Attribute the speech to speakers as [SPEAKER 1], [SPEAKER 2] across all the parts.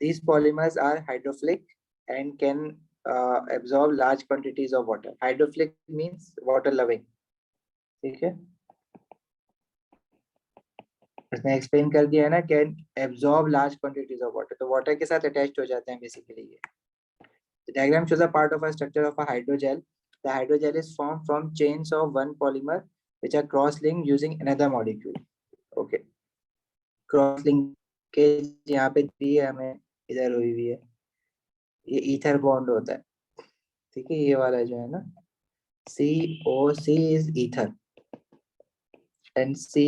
[SPEAKER 1] these polymers are hydrophilic and can absorb large quantities of water. Hydrophilic means water loving. ठीक है, इसने explain कर दिया है ना, can absorb large quantities of water, तो वाटर के साथ अटैच्ड हो जाते हैं बेसिकली ये. The diagram shows a part of a structure of a hydrogel. The hydrogel is formed from chains of one polymer which are cross-linked using another molecule. Okay. Cross-linkage यहाँ पे दी है हमें, इधर हुई हुई है, ये ईथर बॉन्ड होता है. ठीक है, ये वाला जो है ना, COC is ether and C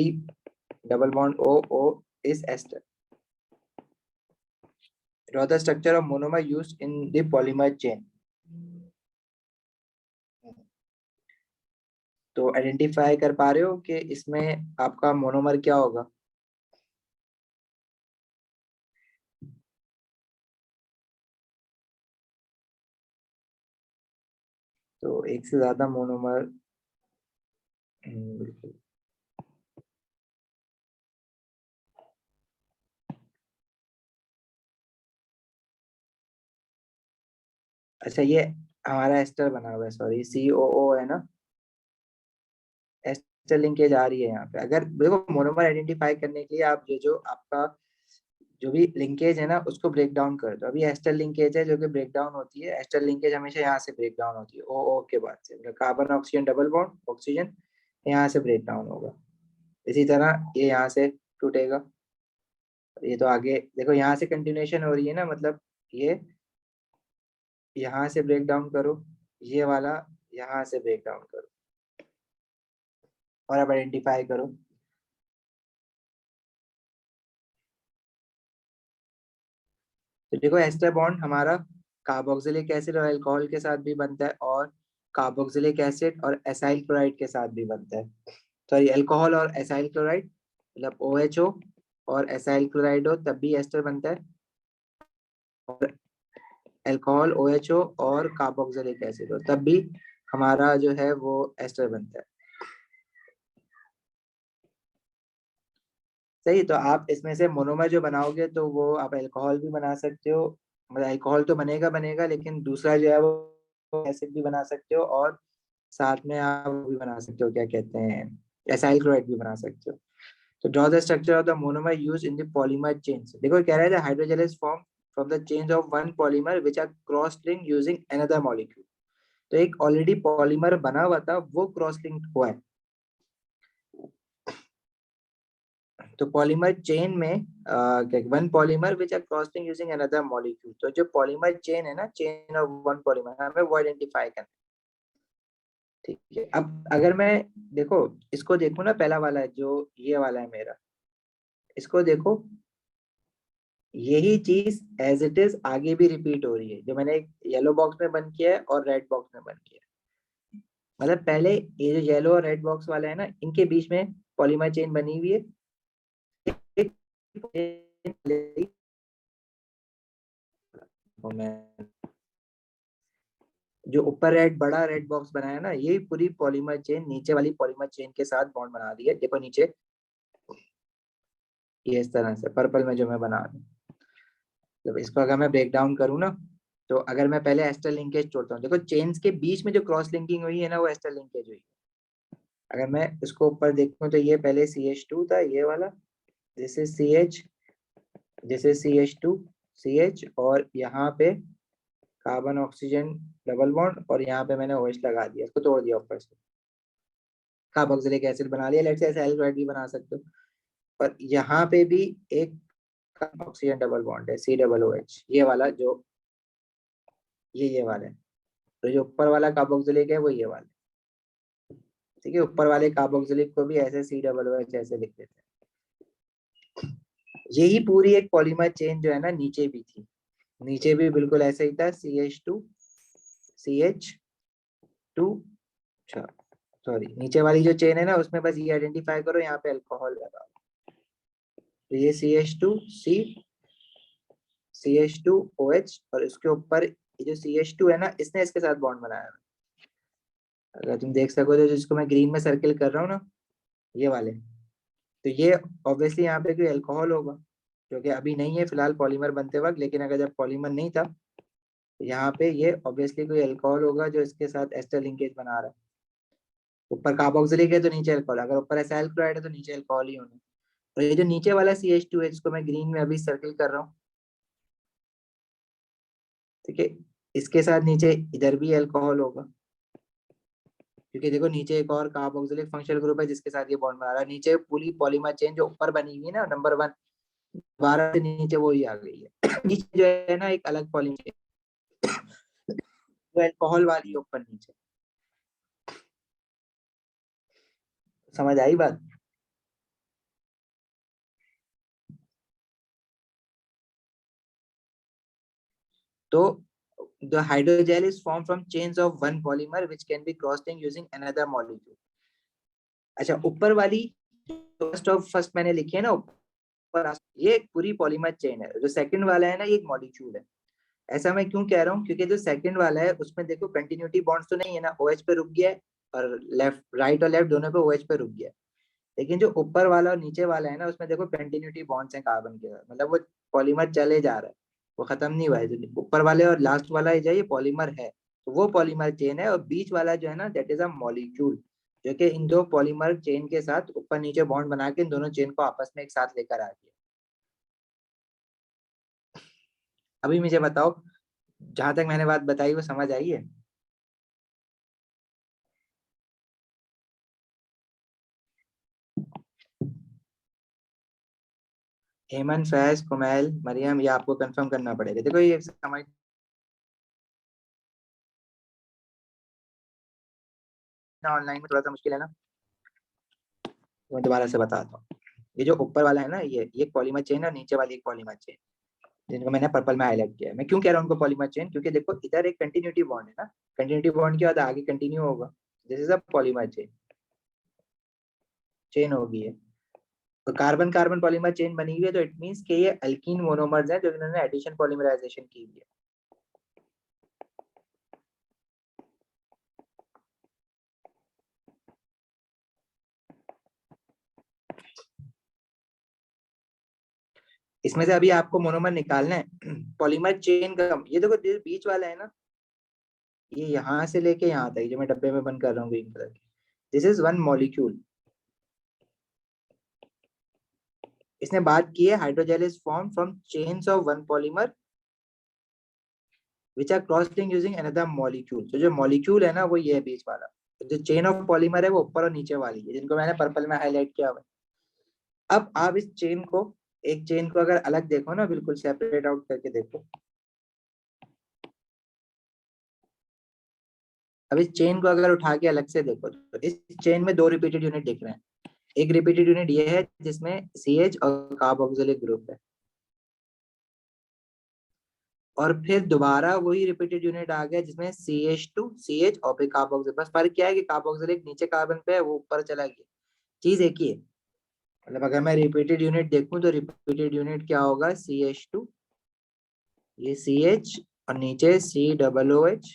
[SPEAKER 1] double bond OO is ester. Draw the structure of monomer used in the polymer chain. तो आइडेंटिफाई कर पा रहे हो कि इसमें आपका मोनोमर क्या होगा? तो एक से ज्यादा मोनोमर, बिल्कुल. अच्छा, ये हमारा एस्टर बना हुआ है, सॉरी COO है ना, एस्टर लिंकेज आ रही है यहाँ पे. अगर देखो मोनोमर आइडेंटिफाई करने के लिए आप जो आपका जो भी लिंकेज है ना उसको ब्रेक डाउन कर दो. अभी एस्टर लिंकेज है जो कि ब्रेक डाउन होती है. एस्टर लिंकेज हमेशा यहाँ से ब्रेक डाउन होती है, OO के बाद से. मतलब carbon oxygen double bond, oxygen यहाँ से ब्रेक डाउन होगा. इसी तरह ये यहाँ से टूटेगा. ये तो आगे देखो यहाँ से कंटिन्यूएशन हो रही है ना, मतलब ये यहाँ से ब्रेक डाउन करो, ये वाला यहाँ से ब्रेक डाउन करो और अब आइडेंटिफाई करो. तो देखो एस्टर बॉन्ड हमारा कार्बोक्सिलिक एसिड और अल्कोहल के साथ भी बनता है, और कार्बोक्सिलिक एसिड और एसाइल क्लोराइड के साथ भी बनता है. सॉरी, अल्कोहल और एसाइल क्लोराइड, मतलब OHO और एसाइल क्लोराइड हो तब भी एस्टर बनता है, और अल्कोहल OHO और कार्बोक्सिलिक एसिड हो तब भी हमारा जो है वो एस्टर बनता है. सही, तो आप इसमें से मोनोमर जो बनाओगे तो वो आप अल्कोहल भी बना सकते हो. मतलब अल्कोहल तो बनेगा बनेगा, लेकिन दूसरा जो है वो एसिड भी बना सकते हो, और साथ में आप वो भी बना सकते हो, क्या कहते हैं, एसाइल क्लोराइड भी बना सकते हो. तो draw the structure of the monomer used in the polymer chains. देखो कह रहा है hydrogel is form from the chains of one polymer which are cross linked using another molecule. तो एक ऑलरेडी पॉलीमर बना हुआ था, वो क्रॉस लिंक्ड हुआ है. तो पॉलीमर चेन में one polymer which are crossing using another molecule. तो जो पॉलीमर चेन है ना, चेन ऑफ वन पॉलीमर, हमें वो आइडेंटिफाई करना. ठीक है, अब अगर मैं देखो इसको देखो ना, पहला वाला है जो ये वाला है मेरा, इसको देखो, यही चीज एज इट इज आगे भी रिपीट हो रही है, जो मैंने एक येलो बॉक्स में बंद किया है और रेड बॉक्स में बंद किया है. मतलब पहले ये जो येलो और रेड बॉक्स वाला है ना, इनके बीच में पॉलीमर चेन बनी हुई है. जो ऊपर रेड बड़ा रेड बॉक्स बनाया ना, ये पूरी पॉलीमर चेन नीचे वाली पॉलीमर चेन के साथ बॉन्ड बना दी है. देखो नीचे ये इस तरह से पर्पल में जो मैं बना रहा हूँ. तो इसको अगर मैं ब्रेक डाउन करूँ ना, तो अगर मैं पहले एस्टर लिंकेज छोड़ता हूँ, देखो चेन्स के बीच में जो क्रॉस लिंकिंग हुई है ना, वो एस्टर लिंकेज हुई. अगर मैं इसको ऊपर देखूँ तो ये पहले CH2 था, ये वाला, this is CH, this is CH2 CH, और यहाँ पे कार्बन ऑक्सीजन डबल बॉन्ड, और यहाँ पे मैंने OH लगा दिया, इसको तोड़ दिया ऊपर से, कार्बोक्सिलिक एसिड बना लिया. लेट्स से एसाइल क्लोराइड भी बना सकते हो. और यहाँ पे भी एक ऑक्सीजन डबल बॉन्ड है, COOH, ये वाला जो ये वाला है. तो जो ऊपर वाला कार्बोक्सिलिक है वो ये वाला. ठीक है, ऊपर वाले कार्बोक्सिलिक को भी ऐसे COOH ऐसे लिख देते हैं. यही पूरी एक पॉलीमर चेन जो है ना, नीचे भी थी, नीचे भी बिल्कुल ऐसे ही था, CH2 CH2. अच्छा सॉरी, नीचे वाली जो चेन है ना, उसमें बस ये आइडेंटिफाई करो, यहाँ पे अल्कोहल लगा. तो ये CH2 CH2OH, और इसके ऊपर ये जो CH2 है ना, इसने इसके साथ बॉन्ड बनाया. अगर तुम देख सको तो जिसको मैं ग्रीन में सर्किल कर रहा हूँ ना, ये वाले, तो ये ऑब्वियसली यहाँ पे कोई अल्कोहल होगा. क्योंकि अभी नहीं है फिलहाल पॉलीमर बनते वक्त, लेकिन अगर जब पॉलीमर नहीं था तो यहाँ पे ये ऑब्वियसली कोई अल्कोहल होगा जो इसके साथ एस्टर लिंकेज बना रहा है। ऊपर कार्बोक्सिलिक है तो नीचे अल्कोहल, अगर ऊपर एसाइल क्लोराइड है तो नीचे अल्कोहल ही होना। और ये जो नीचे वाला CH2 है जिसको मैं ग्रीन में अभी सर्किल कर रहा हूँ, ठीक है, इसके साथ नीचे इधर भी अल्कोहल होगा, क्योंकि देखो नीचे एक और कार्बोक्सिलिक फंक्शनल ग्रुप है जिसके साथ ये बॉन्ड बना रहा है। नीचे पूरी पॉलीमर चेन जो ऊपर बनी हुई है ना नंबर 1, 12 से नीचे वो ही आ गई है। नीचे जो है ना एक अलग पॉलीमर चेन जो अल्कोहल वाली है ऊपर नीचे। समझ आई बात? तो the hydrogel is formed from chains of one polymer which can be crossed using another molecule. अच्छा, ऊपर वाली फर्स्ट ऑफ फर्स्ट मैंने लिखी है ना ऊपर, ये एक पूरी पॉलीमर चेन है। जो सेकंड वाला है ना ये एक मॉलिक्यूल है। ऐसा मैं क्यों कह रहा हूँ, क्योंकि जो सेकंड वाला है उसमें देखो कंटिन्यूटी बॉन्ड्स तो नहीं है ना, OH पे रुक गया है, और लेफ्ट राइट और लेफ्ट दोनों पे OH पे रुक गया है। लेकिन जो ऊपर वाला और नीचे वाला है ना उसमें देखो कंटिन्यूटी बॉन्ड्स हैं कार्बन के, मतलब वो पॉलीमर चले जा रहा है, वो खत्म नहीं हुआ है। जो ऊपर वाले और लास्ट वाला है जो ये पॉलीमर है, तो वो पॉलीमर चेन है। और बीच वाला जो है ना दैट इज अ मॉलिक्यूल, जो कि इन दो पॉलीमर चेन के साथ ऊपर नीचे बॉन्ड बना के इन दोनों चेन को आपस में एक साथ लेकर आ गया। अभी मुझे बताओ, जहां तक मैंने बात बताई वो समझ आई है? हेमंत, फैज, कुमैल, मरियम, ये आपको कंफर्म करना पड़ेगा। देखो ये समझ ऑनलाइन में थोड़ा सा मुश्किल है ना, तो मैं दोबारा से बताता हूँ। ये जो ऊपर वाला है ना ये एक पॉलीमर चेन है, और नीचे वाली एक पॉलीमर चेन, जिनको मैंने पर्पल में हाईलाइट किया है। मैं क्यों कह रहा हूँ उनको पॉलीमर चेन, क्योंकि देखो इधर एक कंटिन्यूटी बॉन्ड है ना, कंटिन्यूटी बॉन्ड के बाद आगे कंटिन्यू होगा, this is a polymer chain, chain होगी है। तो कार्बन कार्बन पॉलीमर चेन बनी हुई है, तो इट मींस कि ये अल्कीन मोनोमर्स हैं जो इन्होंने एडिशन पॉलीमराइजेशन की हुई है। इसमें से अभी आपको मोनोमर निकालना है। पॉलीमर चेन का ये देखो बीच वाला है ना, ये यहाँ से लेके यहाँ तक जो मैं डब्बे में बंद कर रहा हूँ ग्रीन कलर की, दिस इज वन मॉलिक्यूल। इसने बात की है hydrogel is form from chains of one polymer which are cross linked using another molecule. तो जो मॉलिक्यूल है ना वो ये है बीच वाला, जो चेन ऑफ पॉलीमर है वो ऊपर और नीचे वाली है, जिनको मैंने पर्पल में हाईलाइट किया हुआ है। अब आप इस चेन को, एक चेन को अगर अलग देखो ना, बिल्कुल सेपरेट आउट करके देखो। अब इस चेन को अगर उठा के अलग से देखो तो इस चेन में दो रिपीटेड यूनिट दिख रहे हैं। एक रिपीटेड यूनिट ये है जिसमें CH और कार्बोक्सिलिक ग्रुप है, और फिर दोबारा वही रिपीटेड यूनिट आ गया जिसमें CH2 CH और फिर कार्बोक्सिलिक। बस फर्क क्या है कि कार्बोक्सिलिक नीचे कार्बन पे है, वो ऊपर चला गया, चीज एक ही है। मतलब अगर मैं रिपीटेड यूनिट देखूं तो रिपीटेड यूनिट क्या होगा, CH2, ये CH, और नीचे COOH,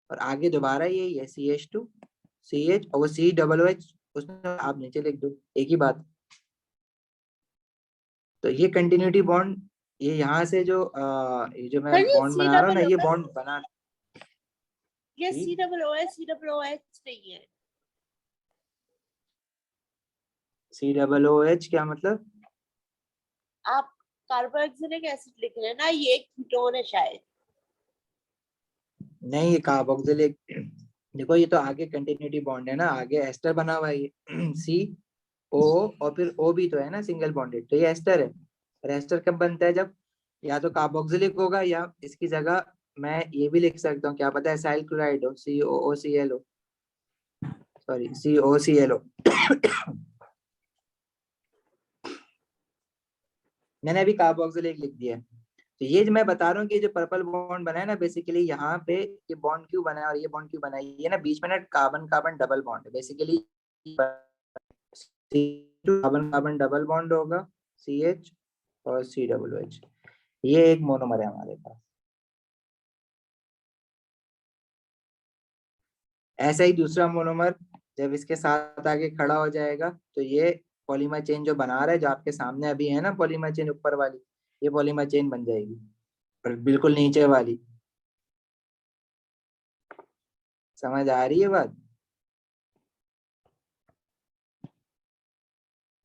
[SPEAKER 1] और आगे दोबारा यही है CH2 CH, और वो COOH उसमें आप नीचे लिख दो, एक ही बात। तो ये कंटिन्यूटी बॉन्ड, ये यहाँ से जो ये जो मैं
[SPEAKER 2] सर ये
[SPEAKER 1] बॉन्ड
[SPEAKER 2] सी
[SPEAKER 1] बना रहा हूँ ना,
[SPEAKER 2] डबल
[SPEAKER 1] ये
[SPEAKER 2] ओ
[SPEAKER 1] बॉन्ड बना,
[SPEAKER 2] ये
[SPEAKER 1] जी
[SPEAKER 2] COOH नहीं है।
[SPEAKER 1] COOH क्या मतलब?
[SPEAKER 2] आप कार्बोक्सिलिक एसिड लिख रहे हैं ना, ये एक कीटोन है शायद।
[SPEAKER 1] नहीं, ये कार्बोक्सिलिक, देखो ये तो आगे कंटिन्यूटी बॉन्ड है ना, आगे एस्टर बना हुआ है ये CO, और फिर O भी तो है ना सिंगल बॉन्डेड, तो ये एस्टर है। और एस्टर कब बनता है, जब या तो कार्बोक्सिलिक होगा या इसकी जगह मैं ये भी लिख सकता हूँ, क्या पता है एसाइल क्लोराइड हो, COOClO, सॉरी COClO। मैंने अभी कार्बोक्सिलिक लिख दिया है। तो ये जो मैं बता रहा हूँ कि जो पर्पल बॉन्ड बना है ना, बेसिकली यहाँ पे ये बॉन्ड क्यों बना है और ये बॉन्ड क्यों बना है, ये ना बीच में ना कार्बन कार्बन डबल बॉन्ड है basically. Carbon carbon double bond होगा, CH और COOH, ये एक मोनोमर है हमारे पास। ऐसा ही दूसरा मोनोमर जब इसके साथ आगे खड़ा हो जाएगा तो ये पॉलीमर चेन जो बना रहा है, जो आपके सामने अभी है ना पॉलीमर चेन ऊपर वाली, ये पॉलीमर चेन बन जाएगी। और बिल्कुल नीचे वाली, समझ आ रही है बात?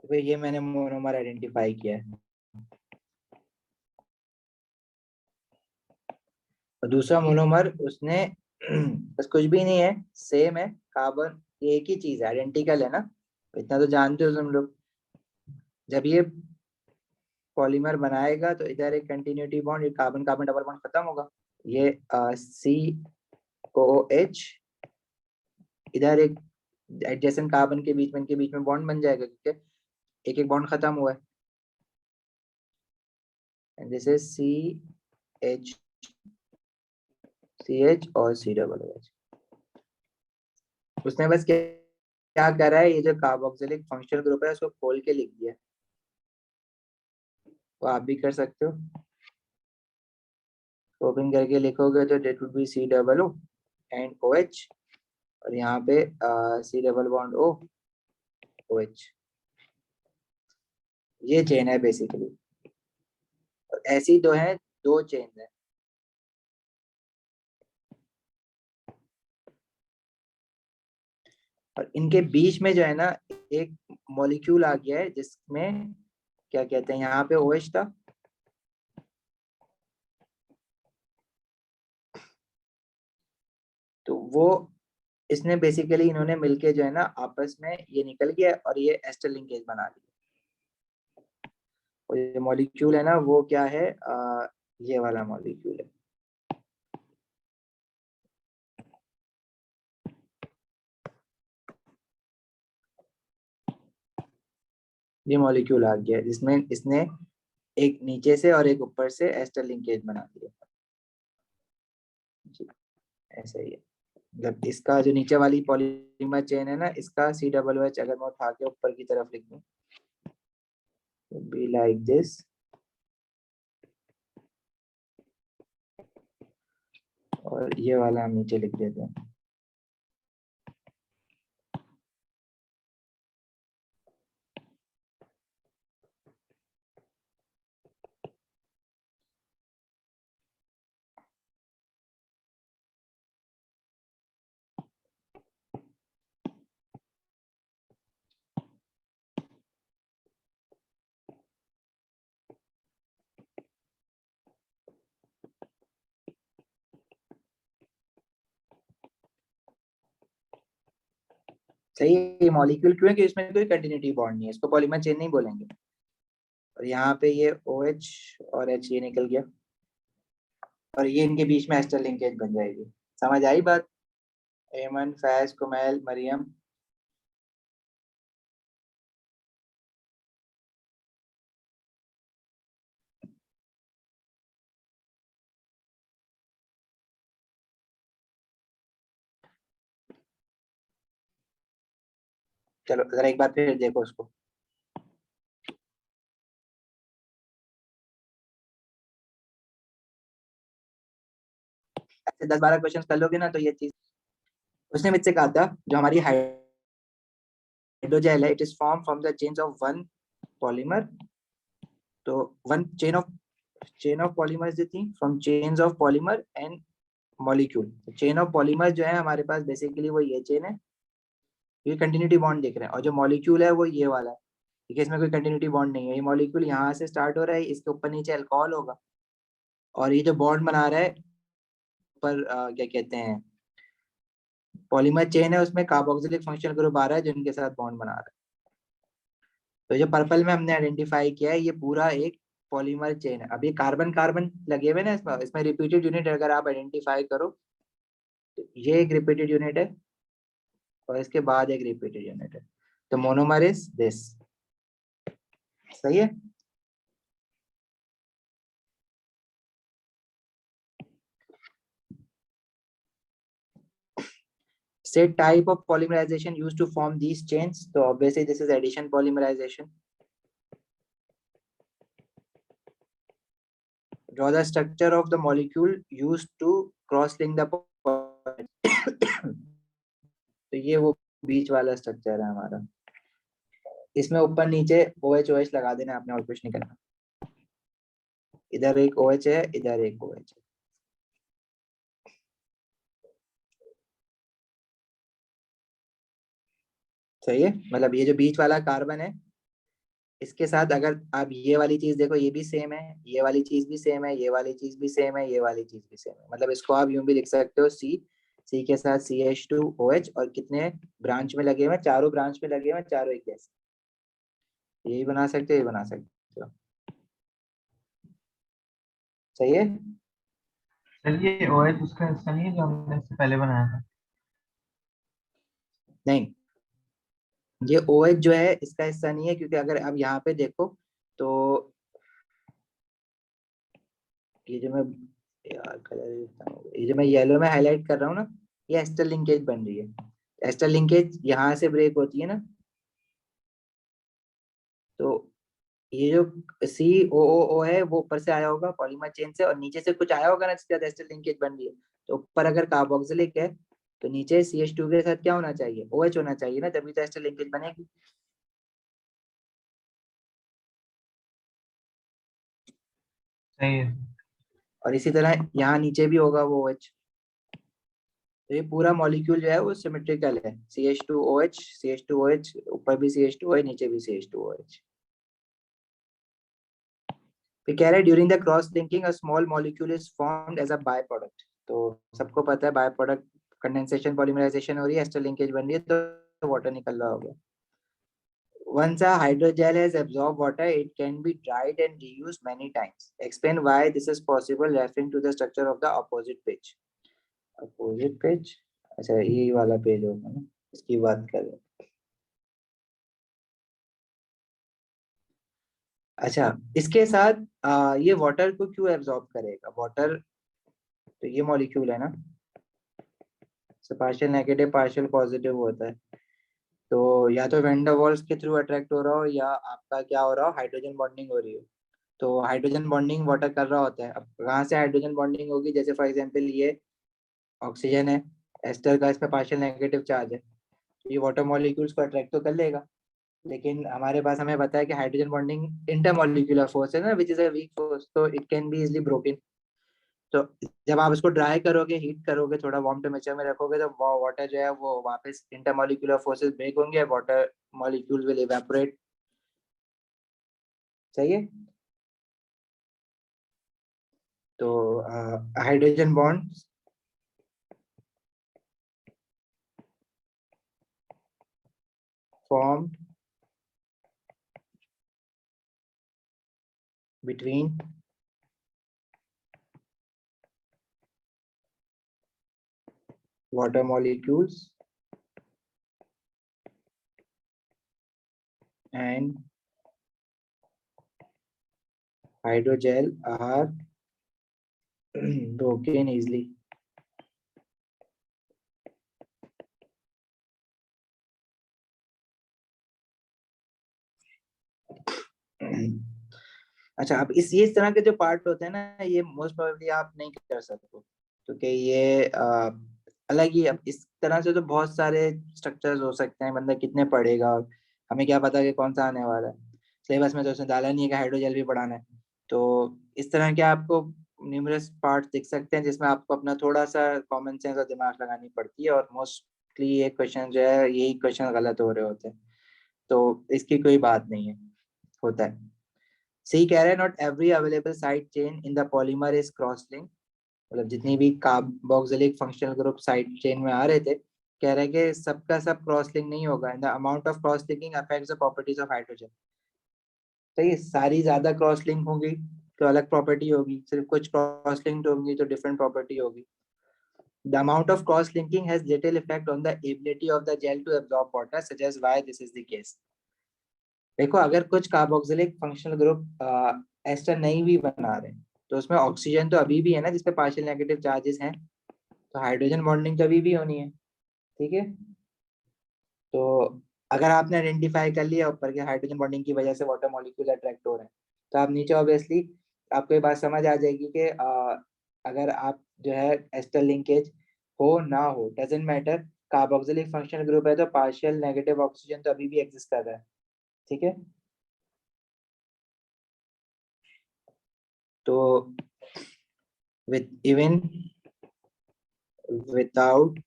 [SPEAKER 1] तो ये मैंने मोनोमर आइडेंटिफाई किया है। और दूसरा मोनोमर उसने बस कुछ भी नहीं है, सेम है, कार्बन, ये एक ही चीज है, आइडेंटिकल है ना, इतना तो जानते हो तुम लोग। जब ये पॉलीमर बनाएगा तो इधर एक कंटिन्यूटी बॉन्ड, ये कार्बन कार्बन डबल बॉन्ड खत्म होगा, ये COH, इधर एक एडजेसेंट कार्बन के बीच में, इनके बीच में बॉन्ड बन जाएगा क्योंकि एक एक बॉन्ड खत्म हुआ है। एंड दिस इज CH और COOH। उसने बस क्या करा है, ये जो कार्बोक्सिलिक फंक्शनल ग्रुप है उसको खोल के लिख दिया, वो आप भी कर सकते हो। ओपन करके लिखोगे तो that would be COO and OH, और यहाँ पे C डबल बॉन्ड OH। ये चेन है बेसिकली, और ऐसी दो है, दो चेन है। और इनके बीच में जो है ना एक मॉलिक्यूल आ गया है जिसमें क्या कहते हैं, यहाँ पे OH था, तो वो इसने बेसिकली इन्होंने मिलके जो है ना आपस में ये निकल गया और ये एस्टर लिंकेज बना लिया। और ये मॉलिक्यूल है ना वो क्या है, ये वाला मॉलिक्यूल है। ये मॉलिक्यूल आ गया जिसमें इसने एक नीचे से और एक ऊपर से एस्टर लिंकेज बना दिया। ऐसा ही है, मतलब इसका जो नीचे वाली पॉलीमर चेन है ना, इसका COOH अगर मैं उठा के ऊपर की तरफ लिख दूं तो बी लाइक दिस, और ये वाला हम नीचे लिख देते हैं। सही है, मॉलिक्यूल क्यों है कि इसमें कोई कंटिन्यूटी बॉन्ड नहीं है, इसको पॉलीमर चेन नहीं बोलेंगे। और यहाँ पे ये OH और H ये निकल गया, और ये इनके बीच में एस्टर लिंकेज बन जाएगी। समझ आई बात? एमन, फैज, कुमैल, मरियम। चलो जरा एक बार फिर देखो उसको। ऐसे 10-12 क्वेश्चन कर लोगे ना तो ये चीज। उसने मुझसे कहा था जो हमारी हाइड्रोजेल है, it is form from the chains of one polymer. तो वन चेन ऑफ पॉलीमर्स जो थी from chains of polymer and molecule. Chain of polymer जो है हमारे पास बेसिकली वो ये चेन है, ये कंटिन्यूटी बॉन्ड दिख रहे हैं, और जो मॉलिक्यूल है वो ये वाला है, ठीक है, इसमें कोई कंटिन्यूटी बॉन्ड नहीं है। ये मॉलिक्यूल यहाँ से स्टार्ट हो रहा है, इसके ऊपर नीचे अल्कोहल होगा, और ये जो बॉन्ड बना रहा है ऊपर क्या कहते हैं पॉलीमर चेन है, उसमें कार्बोक्सिलिक फंक्शनल ग्रुप आ रहा है जिनके साथ बॉन्ड बना रहा है। तो जो पर्पल में हमने आइडेंटिफाई किया है ये पूरा एक पॉलीमर चेन है। अब ये कार्बन कार्बन लगे हुए ना इसमें, इसमें रिपीटेड यूनिट अगर आप आइडेंटिफाई करो तो ये एक रिपीटेड यूनिट है, और इसके बाद एक रिपीटेड यूनिट है। तो मोनोमर इज दिस। सही है। Say type of polymerization used to form these chains. So obviously this is addition polymerization. Draw the structure of the molecule used to cross-link the तो ये वो बीच वाला स्ट्रक्चर है हमारा। इसमें ऊपर नीचे OH OH लगा देना आपने, और कुछ नहीं करना। इधर एक OH है, इधर एक OH है। सही है, मतलब ये जो बीच वाला कार्बन है इसके साथ अगर आप ये वाली चीज देखो, ये भी सेम है, ये वाली चीज भी सेम है, ये वाली चीज भी सेम है, ये वाली चीज भी सेम है, मतलब इसको आप यूं भी लिख सकते हो, सी के साथ CH2OH, और कितने ब्रांच में लगे हुए हैं, चारों ब्रांच में लगे हुए हैं, चारों एक जैसे। यही बना सकते हो, ये बना सकते हो। सही है।
[SPEAKER 3] चलिए OH उसका हिस्सा नहीं है जो हमने इससे पहले बनाया था।
[SPEAKER 1] नहीं, ये OH जो है इसका हिस्सा नहीं है, क्योंकि अगर आप यहाँ पे देखो तो ये जो मैं यार कलर, ये जो मैं येलो में हाईलाइट कर रहा हूँ ना, ये एस्टर लिंकेज बन रही है। एस्टर लिंकेज यहाँ से ब्रेक होती है ना, तो ये जो COOO है वो ऊपर से आया होगा पॉलीमर चेन से, और नीचे से कुछ आया होगा ना जिसके साथ एस्टर लिंकेज बन रही है। तो ऊपर अगर कार्बोक्सिलिक है तो नीचे CH2 के साथ क्या होना चाहिए, OH होना चाहिए ना, तभी तो एस्टर लिंकेज बनेगी।
[SPEAKER 3] सही है।
[SPEAKER 1] और इसी तरह यहाँ नीचे भी होगा वो OH। तो ये पूरा मॉलिक्यूल जो है वो सिमेट्रिकल है, CH2OH CH2OH, ऊपर भी CH2OH, नीचे भी CH2OH। फिर कह रहे हैं during the cross linking a small molecule is formed as a by product. तो सबको पता है बाय प्रोडक्ट, कंडेंसेशन पॉलीमराइजेशन हो रही है, एस्टर लिंकेज बन रही है, तो वाटर निकल रहा होगा। Once a hydrogel has absorbed water, it can be dried and reused many times. Explain why this is possible, referring to the structure of the opposite page. Opposite page? अच्छा, ये वाला पेज होगा ना, इसकी बात कर रहे हैं। अच्छा, इसके साथ ये वाटर को क्यों एब्जॉर्ब करेगा, वाटर तो ये मॉलिक्यूल है ना, पार्शियल नेगेटिव पार्शियल पॉजिटिव होता है, तो या तो वेन डर वाल्स के थ्रू अट्रैक्ट हो रहा हो, या आपका क्या हो रहा हो, हाइड्रोजन बॉन्डिंग हो रही हो। तो हाइड्रोजन बॉन्डिंग वाटर कर रहा होता है। अब कहाँ से हाइड्रोजन बॉन्डिंग होगी, जैसे फॉर एग्जांपल ये ऑक्सीजन है, एस्टर का इसमें पार्शियल नेगेटिव चार्ज है, तो ये वाटर मॉलिक्यूल्स को अट्रैक्ट तो कर लेगा। लेकिन हमारे पास हमें पता है कि हाइड्रोजन बॉन्डिंग इंटरमॉलिक्यूलर फोर्स है ना, which is a weak force, तो it can be easily broken. तो जब आप इसको ड्राई करोगे, हीट करोगे, थोड़ा वार्म टेम्परेचर में रखोगे, तो वाटर जो है वो वापस इंटरमॉलिक्यूलर फोर्सेस ब्रेक होंगे, वाटर मॉलिक्यूल विल इवेपोरेट। सही है। तो hydrogen bond formed between water molecules and hydrogel are broken easily. अच्छा, अब इस तरह के जो पार्ट होते हैं ना, ये मोस्ट प्रोबेबली आप नहीं कर सकते, क्योंकि ये अलग ही, अब इस तरह से तो बहुत सारे स्ट्रक्चर्स हो सकते हैं, बंदा कितने पढ़ेगा, और हमें क्या पता कि कौन सा आने वाला है। सिलेबस में तो उसने डाला नहीं है कि हाइड्रोजेल भी पढ़ाना है। तो इस तरह के आपको न्यूमरस पार्ट दिख सकते हैं, जिसमें आपको अपना थोड़ा सा कॉमन सेंस और दिमाग लगानी पड़ती है, और मोस्टली ये क्वेश्चन जो है, यही क्वेश्चन गलत हो रहे होते हैं। तो इसकी कोई बात नहीं है, होता है। सही कह रहे हैं, not every available side chain in the polymer is cross link. मतलब जितनी भी carboxylic functional group side chain में आ रहे थे, कह रहे हैं कि सबका सब क्रॉस लिंक नहीं होगा, the amount of cross linking affects the properties of hydrogen. तो ये सारी ज्यादा क्रॉस लिंक होंगी तो अलग प्रॉपर्टी होगी, सिर्फ कुछ क्रॉस लिंक होंगी तो डिफरेंट प्रॉपर्टी होगी। The amount of cross linking has little effect on the ability of the gel to absorb water, suggests why this is the case. देखो, अगर कुछ कार्बोक्सिलिक फंक्शनल ग्रुप एस्टर नहीं भी बना रहे, तो उसमें ऑक्सीजन तो अभी भी है ना जिसपे पार्शियल नेगेटिव चार्जेस हैं, तो हाइड्रोजन बॉन्डिंग तो अभी भी होनी है। ठीक है। तो अगर आपने आइडेंटिफाई कर लिया ऊपर के हाइड्रोजन बॉन्डिंग की वजह से वाटर मॉलिक्यूल अट्रैक्ट हो रहे हैं, तो आप नीचे ऑब्वियसली आपको ये बात समझ आ जाएगी कि अगर आप जो है एस्टर लिंकेज हो ना हो, doesn't matter, carboxylic functional group है तो पार्शियल नेगेटिव ऑक्सीजन तो अभी भी एग्जिस्ट कर रहा है। ठीक है, तो even without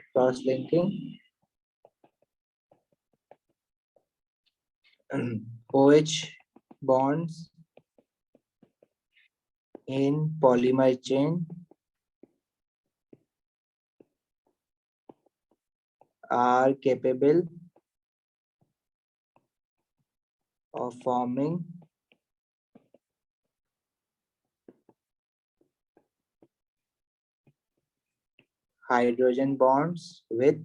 [SPEAKER 1] cross linking OH bonds in polymer chain are capable of forming hydrogen bonds with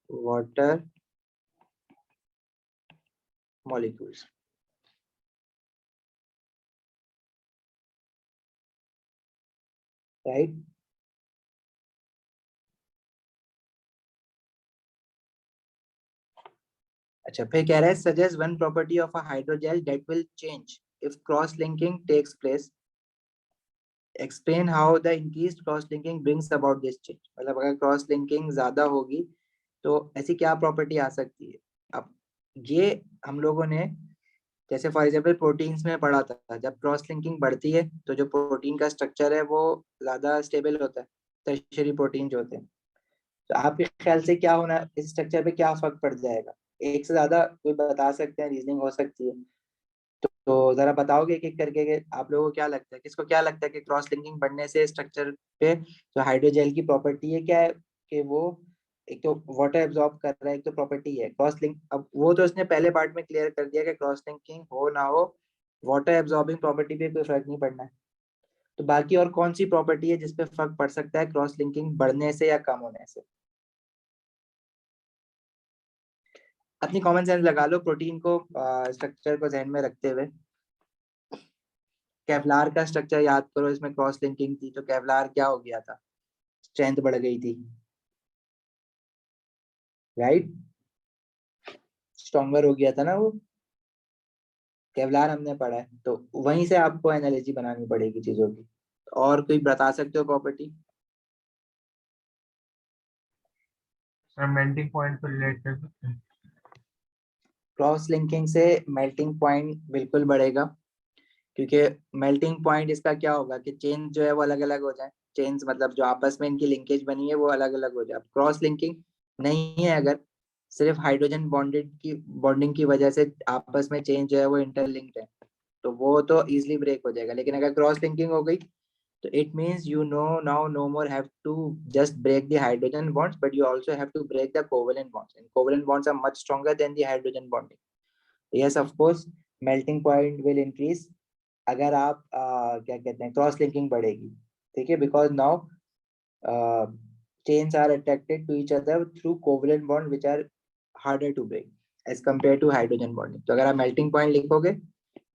[SPEAKER 1] water molecules. Right? अच्छा, फिर कह रहा है suggest one property of a hydrogel that will change if cross linking takes place. Explain how the increased cross linking brings about this change. मतलब अगर cross linking ज्यादा होगी तो ऐसी क्या प्रॉपर्टी आ सकती है। अब ये हम लोगों ने जैसे फॉर एग्जाम्पल प्रोटीन्स में पढ़ा था, जब क्रॉस लिंकिंग बढ़ती है तो जो प्रोटीन का स्ट्रक्चर है वो ज्यादा स्टेबल होता है, टर्शियरी प्रोटीन जो होते हैं। तो आपके ख्याल से क्या होना, इस स्ट्रक्चर पे क्या फर्क पड़ जाएगा? एक से ज्यादा कोई बता सकते हैं, रीजनिंग हो सकती है, तो जरा बताओगे एक एक करके कि आप लोगों को क्या लगता है, किसको क्या लगता है कि क्रॉस लिंकिंग बढ़ने से स्ट्रक्चर पे जो हाइड्रोजेल की प्रॉपर्टी है क्या है कि वो एक तो वाटर एब्जॉर्ब कर रहा है, एक तो प्रॉपर्टी है क्रॉस लिंक। अब वो तो उसने पहले पार्ट में क्लियर कर दिया कि क्रॉस लिंकिंग हो ना हो, वाटर एब्जॉर्बिंग प्रॉपर्टी पे कोई फर्क नहीं पड़ना है। तो बाकी और कौन सी प्रॉपर्टी है जिसपे फर्क पड़ सकता है क्रॉस लिंकिंग बढ़ने से या कम होने से? अपनी कॉमन सेंस लगा लो, प्रोटीन को स्ट्रक्चर को ध्यान में रखते हुए। केवलार का स्ट्रक्चर याद करो, इसमें क्रॉस लिंकिंग थी तो केवलार क्या हो गया था, स्ट्रेंथ बढ़ गई थी, राइट, स्ट्रॉन्गर हो गया था ना वो। केवलार हमने पढ़ा है, तो वहीं से आपको एनालॉजी बनानी पड़ेगी चीजों की। और कोई बता सकते हो प्रॉपर्टी?
[SPEAKER 3] सर मेल्टिंग पॉइंट को रिलेट कर सकते हैं।
[SPEAKER 1] क्रॉस लिंकिंग से मेल्टिंग पॉइंट बिल्कुल बढ़ेगा, क्योंकि मेल्टिंग पॉइंट इसका क्या होगा कि चेन जो है वो अलग अलग हो जाए, चेन्स मतलब जो आपस में इनकी लिंकेज बनी है वो अलग अलग हो जाए। क्रॉस लिंकिंग नहीं है, अगर सिर्फ हाइड्रोजन बॉन्डिंग की वजह से आपस में चेन जो है वो इंटरलिंक्ड है तो वो तो इजिली ब्रेक हो जाएगा। लेकिन अगर क्रॉस लिंकिंग हो गई तो it means you now no more have to just break the hydrogen bonds, but you also have to break the covalent bonds, and covalent bonds are much stronger than the hydrogen bonding. Yes, of course melting point will increase अगर आप क्या कहते हैं cross linking बढ़ेगी, ठीक है, because now chains are attracted to each other through covalent bond which are harder to break as compared to hydrogen bonding. तो अगर आप melting point लिखोगे,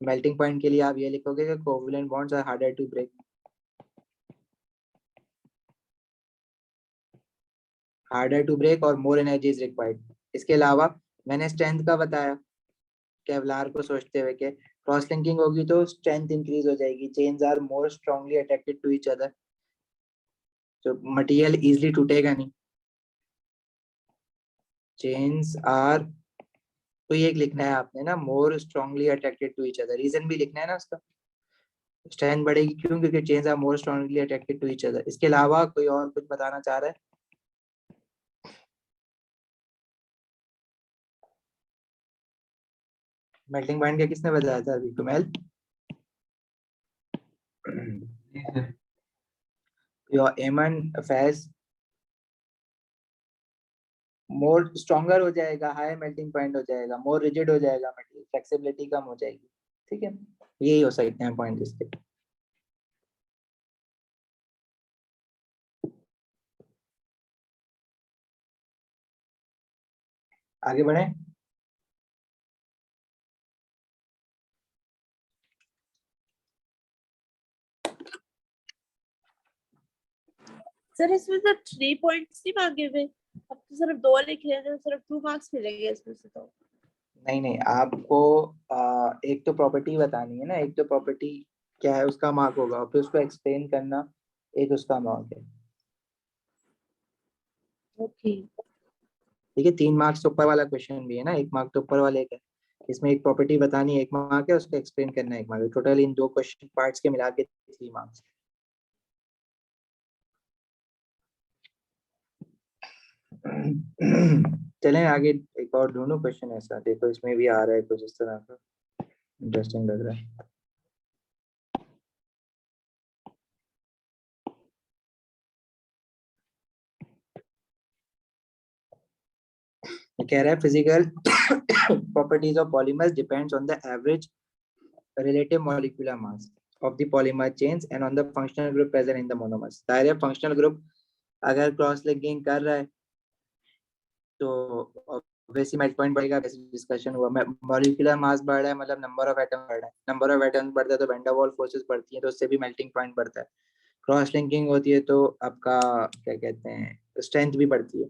[SPEAKER 1] melting point के लिए आप ये लिखोगे कि covalent bonds are harder to break, harder to break और more energy is required. इसके अलावा मैंने स्ट्रेंथ का बताया केवलार को सोचते हुए कि क्रॉस लिंकिंग होगी तो स्ट्रेंथ इंक्रीज हो जाएगी, chains are more strongly attracted to each other, तो मटेरियल इजीली टूटेगा नहीं। चेन्स आर, तो ये लिखना है आपने ना, more strongly attracted to each other, reason भी लिखना है ना उसका। स्ट्रेंथ बढ़ेगी क्यों? क्योंकि chains are more strongly attracted to each other. इसके अलावा कोई और कुछ बताना चाह रहा है? मेल्टिंग पॉइंट का किसने बताया था अभी? कुमेल?
[SPEAKER 3] जी सर।
[SPEAKER 1] योर एमन फैज मोर स्ट्रॉन्गर हो जाएगा, हाई मेल्टिंग पॉइंट हो जाएगा, मोर रिजिड हो जाएगा मटेरियल, फ्लेक्सिबिलिटी कम हो जाएगी, ठीक है, यही हो सकते हैं पॉइंट इसके। आगे बढ़े।
[SPEAKER 2] सर इसमें तो 3 पॉइंट्स नहीं मांगे हुए, अब तो सिर्फ 2 लिख रहे हैं, तो सिर्फ 2 मार्क्स मिलेंगे इसमें से। तो
[SPEAKER 1] नहीं नहीं, आपको एक तो प्रॉपर्टी बतानी है ना, एक तो प्रॉपर्टी क्या है उसका मार्क होगा, और फिर उसको एक्सप्लेन करना एक उसका मार्क है।
[SPEAKER 2] ओके
[SPEAKER 1] ठीक है, 3 मार्क्स तो ऊपर वाला क्वेश्चन भी है ना, 1 मार्क तो ऊपर वाले का है। इसमें एक प्रॉपर्टी बतानी है 1 मार्क है, उसको एक्सप्लेन करना है 1 मार्क। टोटल इन 2 क्वेश्चन पार्ट्स के मिला के 3 मार्क्स। चलें आगे, एक और ढूंढो क्वेश्चन ऐसा, देखो इसमें भी आ रहा है कुछ इस तरह का, इंटरेस्टिंग लग रहा है। ये कह रहा है physical properties of polymers depends on the average relative molecular mass of the polymer chains and on the functional group present in the monomers। Direct functional group अगर क्रॉस लिंकिंग कर रहा है तो ऑब्वियसली मैच पॉइंट बढ़ेगा। वैसे discussion हुआ, molecular mass बढ़ रहा है मतलब नंबर ऑफ एटम बढ़ रहा है, नंबर ऑफ एटम बढ़ता है तो वैन डर वाल्स फोर्सेस बढ़ती हैं, तो उससे भी मेल्टिंग पॉइंट बढ़ता है। क्रॉस लिंकिंग होती है तो आपका क्या कहते हैं स्ट्रेंथ भी बढ़ती है।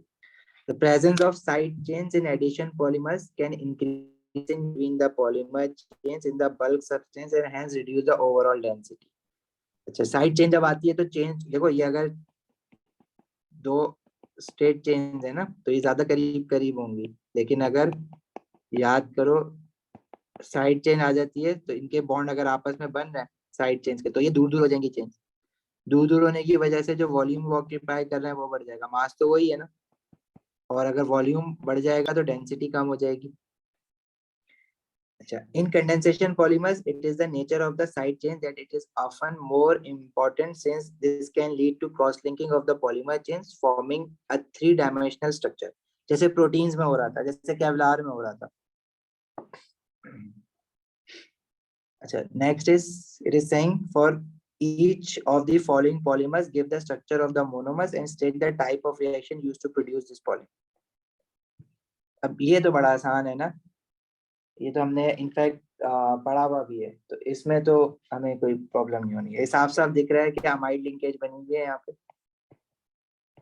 [SPEAKER 1] The presence of side chains in addition polymers can increase between the polymer chains in the bulk substance and hence reduce the overall density। अच्छा, साइड चेन जब आती है तो चेंज देखो, ये अगर 2 स्ट्रेट चेन्स है ना तो ये ज्यादा करीब करीब होंगी, लेकिन अगर याद करो साइड चेन आ जाती है तो इनके बॉन्ड अगर आपस में बन रहे हैं साइड चेन्स के, तो ये दूर दूर हो जाएंगी चेन्स। दूर दूर होने की वजह से जो वॉल्यूम वो ऑक्यूपाई कर रहे हैं वो बढ़ जाएगा, मास तो वही है ना, और अगर वॉल्यूम बढ़ जाएगा तो डेंसिटी कम हो जाएगी। अच्छा, in condensation polymers it is the nature of the side chain that it is often more important since this can lead to cross linking of the polymer chains forming a 3-dimensional structure। जैसे proteins में हो रहा था, जैसे Kevlar में हो रहा था। अच्छा, next is it is saying for each of the following polymers give the structure of the monomers and state the type of reaction used to produce this polymer। अब ये तो बड़ा आसान है ना, ये तो हमने इनफैक्ट पढ़ा हुआ भी है, तो इसमें तो हमें कोई प्रॉब्लम नहीं होनी है। साफ साफ दिख रहा है कि अमाइड लिंकेज बनी हुई है यहाँ पे,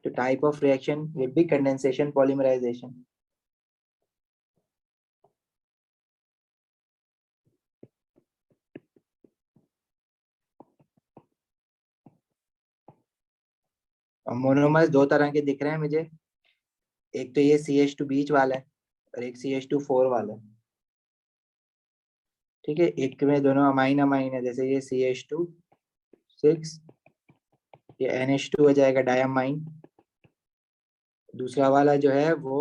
[SPEAKER 1] तो type of reaction will be condensation polymerisation. और मोनोमर्स 2 तरह के दिख रहे हैं मुझे, एक तो ये CH2 बीच वाला है और एक CH2 4 वाला है। ठीक है, एक में दोनों अमाइन अमाइन है, जैसे ये CH2 6, ये NH2 हो जाएगा डायमाइन। दूसरा वाला जो है वो,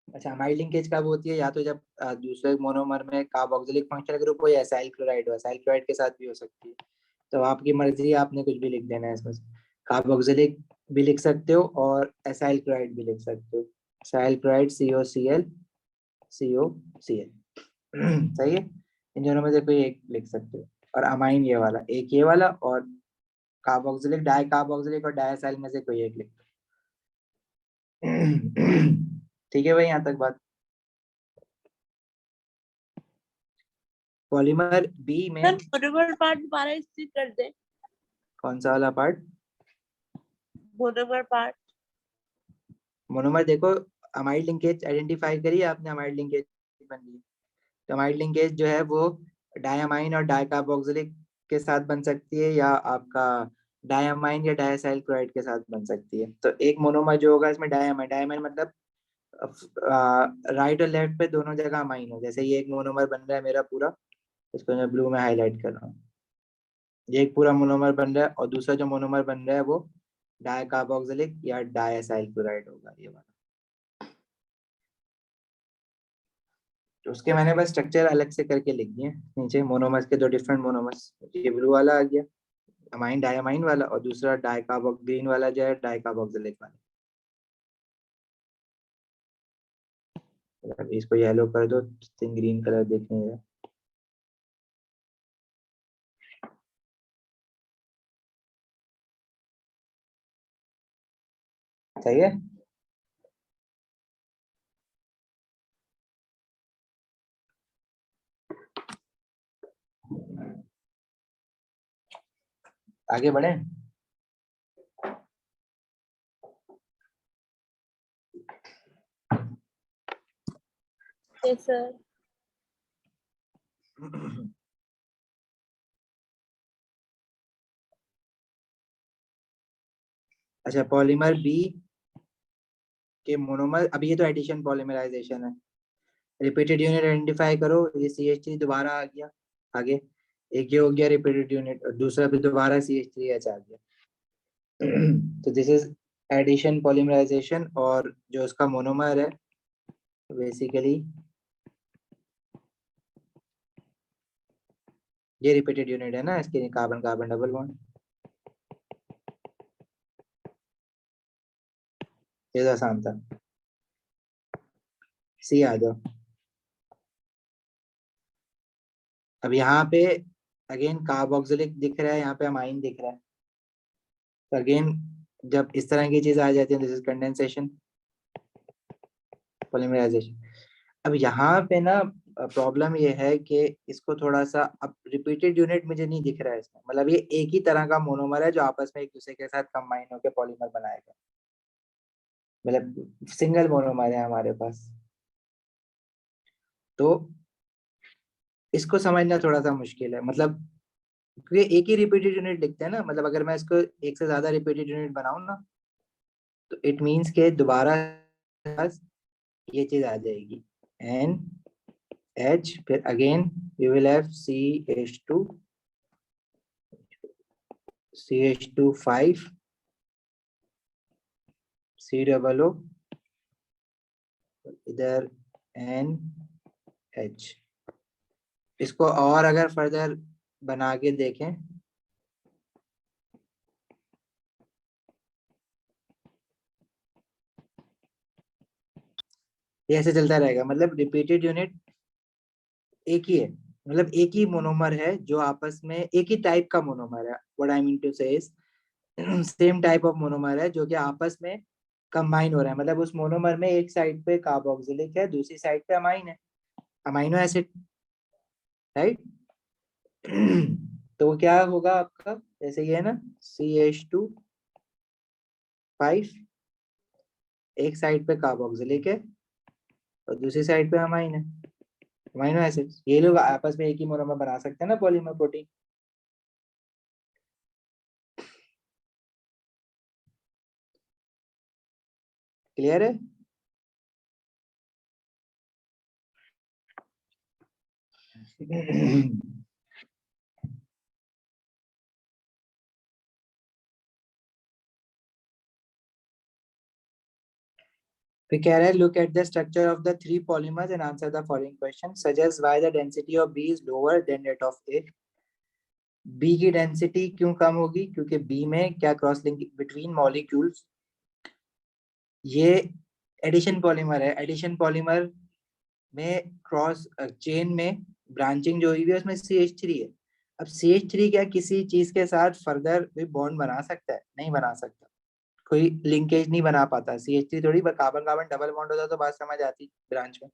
[SPEAKER 1] अच्छा अमाइड लिंकेज कब होती है, या तो जब दूसरे मोनोमर में कार्बोक्सिलिक फंक्शनल ग्रुप हो या एसाइल क्लोराइड हो। एसाइल क्लोराइड के साथ भी हो सकती है, तो आपकी मर्जी है, आपने कुछ भी लिख देना है इसमें। कार्बोक्सिलिक भी लिख सकते हो और एसाइल क्लोराइड भी लिख सकते हो। एसाइल क्लोराइड COCl COCl सही है, इन दोनों में से कोई एक लिख सकते हो। और अमाइन ये वाला, एक ये वाला, और कार्बोक्सिलिक डाई कार्बोक्सिलिक और डायसाइल में से कोई एक लिख दो। ठीक है भाई, यहाँ तक बात। पॉलीमर बी में
[SPEAKER 2] सर मोनोमर पार्ट दोबारा स्टिच कर दे।
[SPEAKER 1] कौन सा वाला पार्ट?
[SPEAKER 2] Monomer part.
[SPEAKER 1] मोनोमर देखो, अमाइड लिंकेज आइडेंटिफाई करिए आपने, अमाइड लिंकेज बन गई। तो अमाइड लिंकेज जो है वो डायमाइन और डाइकार्बोक्सिलिक के साथ बन सकती है, या आपका डायमाइन या डायसाइल क्लोराइड के साथ बन सकती है। तो एक मोनोमर जो होगा इसमें डायमाइन, डायमाइन मतलब राइट और लेफ्ट पे दोनों जगह अमाइन हो। जैसे ये एक मोनोमर बन रहा है मेरा पूरा, इसको मैं ब्लू में हाईलाइट कर रहा हूँ, ये एक पूरा मोनोमर बन रहा है, और दूसरा जो मोनोमर बन रहा है वो डाइकार्बोक्सिलिक या डायसाइल क्लोराइड होगा, ये वाला। तो उसके मैंने बस स्ट्रक्चर अलग से करके लिख दिए नीचे, मोनोमर्स के 2 डिफरेंट मोनोमर्स। ये ब्लू वाला आ गया अमाइन डायमाइन वाला, और दूसरा डाइकार्बो ग्रीन वाला जो है डाइकार्बोक्सिलिक वाला। अभी इसको येलो कर दो, ग्रीन कलर दिख नहीं रहा। सही है। आगे बढ़े।
[SPEAKER 2] Yes sir.
[SPEAKER 1] अच्छा, पॉलीमर बी के मोनोमर, अब ये तो एडिशन पॉलीमराइजेशन है, रिपीटेड यूनिट आइडेंटिफाई करो, ये CH3 दोबारा आ गया आगे, एक ये हो गया रिपीटेड यूनिट, और दूसरा भी दोबारा CH3H आ गया। तो दिस इज एडिशन पॉलीमराइजेशन, और जो उसका मोनोमर है बेसिकली ये रिपीटेड यूनिट है ना, इसके कार्बन कार्बन डबल बॉन्ड। ये तो आसान था। सी आ जाओ। अब यहाँ पे अगेन कार्बोक्सिलिक दिख रहा है, यहाँ पे अमाइन दिख रहा है, तो अगेन जब इस तरह की चीज आ जाती है, दिस इज कंडेंसेशन पॉलीमराइजेशन। अब यहाँ पे ना प्रॉब्लम ये है कि इसको थोड़ा सा, अब रिपीटेड यूनिट मुझे नहीं दिख रहा है इसमें, मतलब ये एक ही तरह का मोनोमर है जो आपस में एक दूसरे के साथ कंबाइन होकर पॉलीमर बनाएगा, मतलब सिंगल मोनोमर है हमारे पास। तो इसको समझना थोड़ा सा मुश्किल है, मतलब क्योंकि एक ही रिपीटेड यूनिट लिखते हैं ना, मतलब अगर मैं इसको एक से ज्यादा रिपीटेड यूनिट बनाऊं ना, तो इट मीन्स के दोबारा ये चीज आ जाएगी NH, फिर again you will have CH2 5 C+O, इधर NH। इसको और अगर फर्दर बना के देखें, ये ऐसे चलता रहेगा, मतलब रिपीटेड यूनिट एक ही है, मतलब एक ही मोनोमर है जो आपस में एक ही टाइप का मोनोमर है, व्हाट आई मीन टू से is same type of monomer है जो कि आपस में कंबाइन हो रहा है, मतलब उस मोनोमर में एक साइड पे कार्बोक्सिलिक है, दूसरी साइड पे अमाइन है, अमाइनो एसिड, राइट। तो क्या होगा आपका, जैसे ये है ना CH2 5, एक साइड पे कार्बोक्सिलिक है और दूसरी साइड पे अमाइन है, अमाइनो एसिड, ये लोग आपस में एक ही मोनोमर बना सकते हैं ना पॉलीमर प्रोटीन। क्लियर है? फिर कह रहा है look at the structure of the 3 polymers and answer the following question, suggest why the density of B is lower than that of A. B की डेंसिटी क्यों कम होगी, क्योंकि बी में क्या क्रॉस लिंकिंग बिटवीन मॉलिक्यूल्स, ये addition polymer है, addition polymer में क्रॉस चेन में ब्रांचिंग जो हुई है उसमें CH3 है। अब CH3 क्या किसी चीज के साथ फर्दर भी बॉन्ड बना सकता है? नहीं बना सकता, कोई लिंकेज नहीं बना पाता। CH3 थोड़ी कार्बन कार्बन डबल बॉन्ड होता तो बात समझ आती ब्रांच में।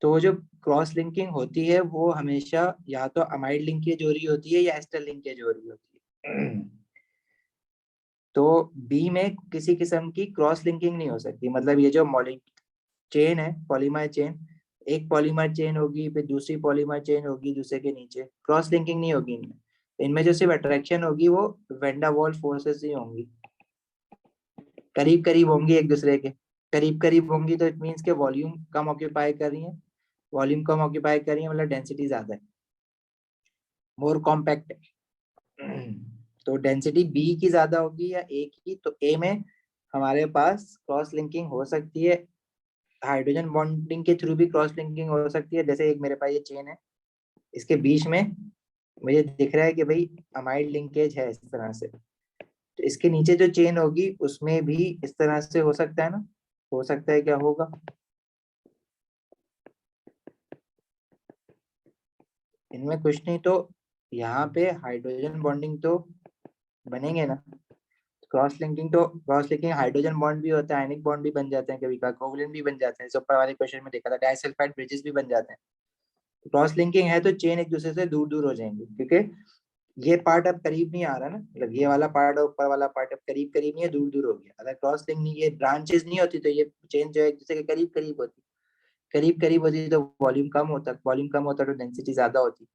[SPEAKER 1] तो वो जो क्रॉस लिंकिंग होती है वो हमेशा या तो अमाइड लिंकेज हो रही होती है या एस्टर लिंकेज हो रही होती है। तो बी में किसी किस्म की क्रॉस लिंकिंग नहीं हो सकती, मतलब ये जो चेन है पॉलीमर चेन, एक पॉलीमर चेन होगी फिर दूसरी पॉलीमर चेन होगी दूसरे के नीचे, क्रॉस लिंकिंग नहीं होगी इनमें। इनमें जो सिर्फ अट्रैक्शन होगी वो वैन डर वाल्स फोर्सेस ही होंगी, करीब करीब होंगी एक दूसरे के, करीब करीब होंगी तो इट मीन्स के वॉल्यूम कम ऑक्यूपाई कर रही है, वॉल्यूम कम ऑक्यूपाई कर रही है मतलब डेंसिटी ज्यादा है, मोर कॉम्पैक्ट है। तो डेंसिटी बी की ज्यादा होगी या ए की, तो ए में हमारे पास क्रॉस लिंकिंग हो सकती है, हाइड्रोजन बॉन्डिंग के थ्रू भी क्रॉस लिंकिंग हो सकती है। जैसे एक मेरे पास ये चेन है, इसके बीच में मुझे दिख रहा है कि भाई अमाइड लिंकेज है इस तरह से, तो इसके नीचे जो चेन होगी उसमें भी इस तरह से हो सकता है ना, हो सकता है, क्या होगा, इनमें कुछ नहीं तो यहाँ पे हाइड्रोजन बॉन्डिंग तो बनेंगे ना, क्रॉस लिंकिंग हाइड्रोजन बॉन्ड भी होता है, आयनिक बॉन्ड भी बन जाते हैं, कभी कभार कोवलेंट भी बन जाते हैं, जैसे ऊपर वाले क्वेश्चन में देखा था डाइसल्फाइड ब्रिजेस भी बन जाते हैं। क्रॉस लिंकिंग है तो चेन एक दूसरे से दूर दूर हो जाएंगे, क्योंकि ये पार्ट अब करीब नहीं आ रहा ना, मतलब ये वाला पार्ट और ऊपर वाला पार्ट अब करीब करीब नहीं है, दूर दूर हो गया। अगर क्रॉस लिंक नहीं, ये ब्रांचेस नहीं होती तो ये चेन जो है एक दूसरे के करीब करीब होती, करीब करीब होती तो वॉल्यूम कम होता, वॉल्यूम कम होता तो डेंसिटी ज्यादा होती,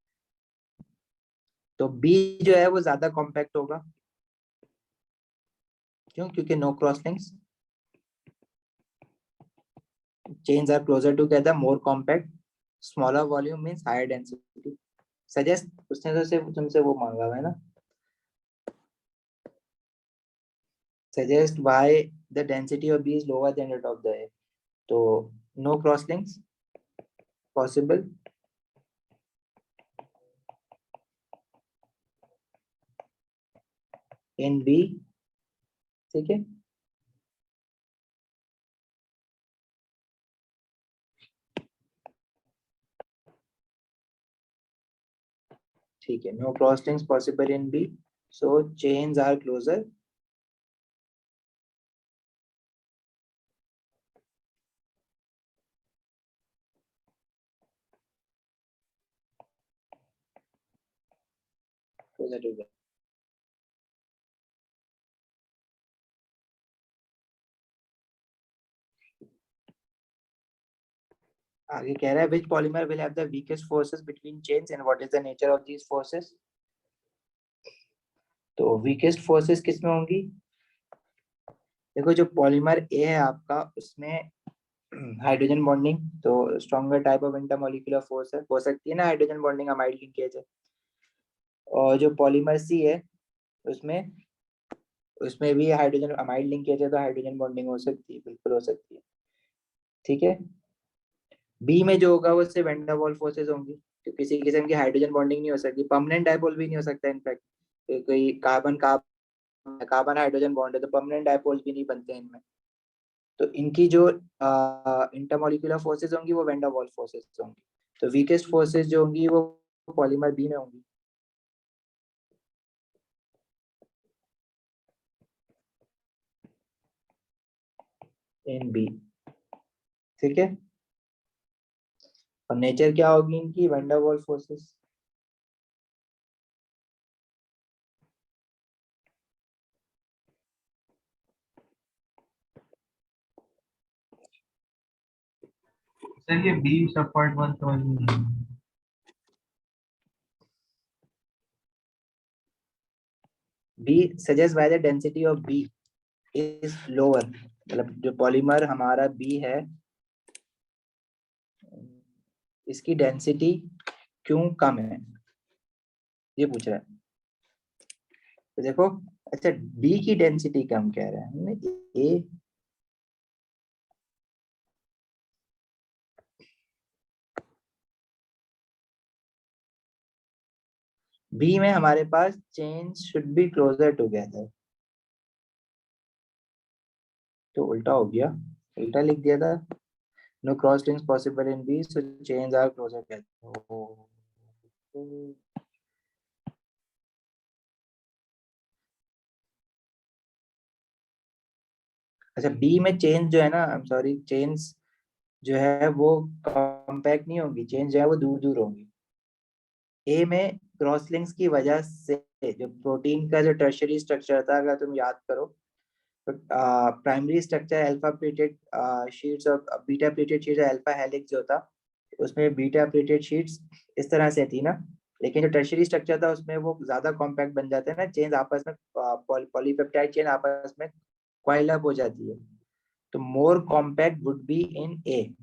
[SPEAKER 1] तो बी जो है वो ज्यादा कॉम्पैक्ट होगा। क्यों? क्योंकि no cross links, chains are closer together, more compact, smaller volume means higher density. Suggest उसने तो सिर्फ तुमसे वो मांगा हुआ है ना, suggest why the density of B is lower than that of the A. तो no cross links possible. In B, ठीक है, ठीक है, no cross links possible in B, so chains are closer. Closer together. आगे कह रहा है which polymer will have the weakest forces between chains and what is the nature of these forces. तो weakest forces किसमें होंगी? देखो जो polymer A है आपका, उसमें हाइड्रोजन बॉन्डिंग, तो stronger type of intermolecular force है, हो सकती है ना हाइड्रोजन बॉन्डिंग अमाइड लिंकेज है। और जो पॉलीमर सी है उसमें उसमें भी हाइड्रोजन अमाइड लिंकेज है, तो हाइड्रोजन बॉन्डिंग हो सकती है, बिल्कुल हो सकती है, ठीक है। बी में जो होगा वो सिर्फ वैन डर वाल्स फोर्सेस होंगी, तो किसी किस्म की हाइड्रोजन बॉन्डिंग नहीं हो सकती, परमानेंट डायपोल भी नहीं हो सकता, इनफैक्ट कोई कार्बन कार्बन हाइड्रोजन बॉन्ड है तो परमानेंट डायपोल भी नहीं बनते इनमें। तो इनकी जो इंटरमॉलिक्यूलर फोर्सेस होंगी वो वैन डर वाल्स फोर्सेस होंगी। तो वीकेस्ट फोर्सेस जो होंगी वो पॉलीमर बी में होंगी। इन बी, ठीक है। और नेचर क्या होगी इनकी? Van der Waals forces.
[SPEAKER 3] Sir ये बी सब पार्ट 1 समझ में नहीं आया।
[SPEAKER 1] B suggest by the density of B is lower, मतलब जो पॉलीमर हमारा बी है इसकी डेंसिटी क्यों कम है, ये पूछ रहा है। तो देखो, अच्छा बी की डेंसिटी कम कह रहे हैं हमने, ए बी में हमारे पास chains should be closer together, तो उल्टा हो गया, उल्टा लिख दिया था। No cross links possible in B, so chains are closer together. अच्छा बी में चेन्स जो है ना, आई एम सॉरी, चेन्स जो है वो कॉम्पैक्ट नहीं होगी, चेन्स जो है वो दूर दूर होंगी। ए में क्रॉस लिंक्स की वजह से जो प्रोटीन का जो टर्शियरी स्ट्रक्चर था, अगर तुम याद करो, तो primary structure alpha pleated sheets और beta pleated sheets, alpha helix जो था उसमें बीटा प्लेटेड शीट्स इस तरह से थी ना, लेकिन जो टर्शियरी स्ट्रक्चर था उसमें वो ज्यादा कॉम्पैक्ट बन जाते हैं ना, चेन्स आपस में पॉलीपेप्टाइड चेन आपस में कॉइल अप हो जाती है। तो मोर compact would be in A,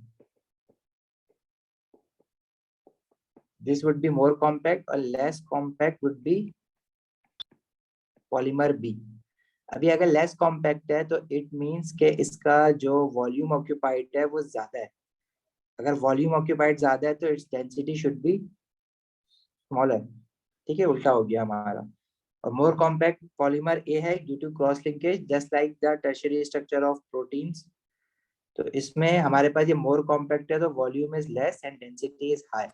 [SPEAKER 1] this would be more compact, और less compact would be polymer B। अभी अगर लेस कॉम्पैक्ट है तो इट मींस के इसका जो वॉल्यूम ऑक्यूपाइड है वो ज्यादा है। अगर वॉल्यूम ऑक्यूपाइड ज्यादा है तो its density should be smaller, ठीक है, उल्टा हो गया हमारा। और मोर कॉम्पैक्ट पॉलीमर ए है due to cross linkage just like the tertiary structure of proteins. तो इसमें हमारे पास ये मोर कॉम्पैक्ट है तो volume is less and density is high,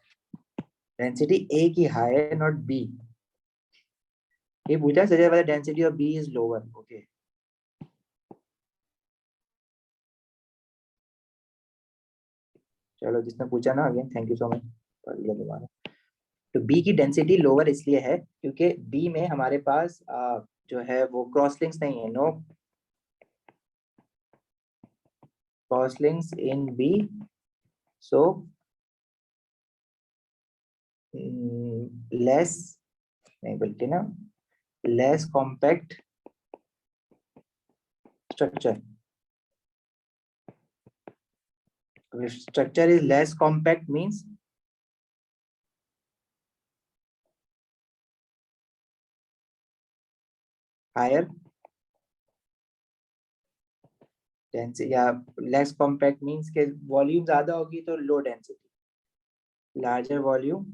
[SPEAKER 1] density A की हाई है नॉट बी। ये पूछा सजेस्ट वाला density of B is lower, okay. चलो जिसने पूछा ना, again thank you so much, पढ़ लिया दोबारा। तो बी की डेंसिटी लोअर इसलिए है क्योंकि बी में हमारे पास जो है वो क्रॉस लिंक्स नहीं है, no cross links in B, so less, नहीं बल्कि ना less compact structure, if structure is less compact means higher density, या लेस कॉम्पैक्ट मींस के वॉल्यूम ज्यादा होगी तो low density, larger volume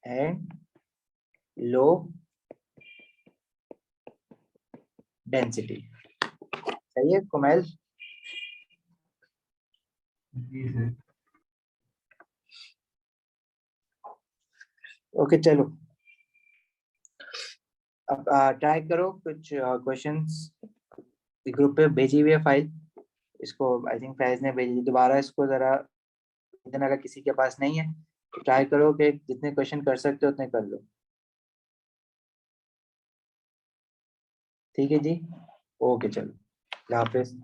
[SPEAKER 1] and low density. सही है कुमैल?
[SPEAKER 3] जी सर।
[SPEAKER 1] ओके चलो अब ट्राई करो कुछ क्वेश्चंस ग्रुप पे भेजी हुई है फाइल, इसको आई थिंक फैज ने भेजी, दोबारा इसको जरा इतना, अगर किसी के पास नहीं है तो ट्राई करो कि जितने क्वेश्चन कर सकते हो उतने कर लो। ठीक है जी, ओके चलो, अल्लाह हाफिज।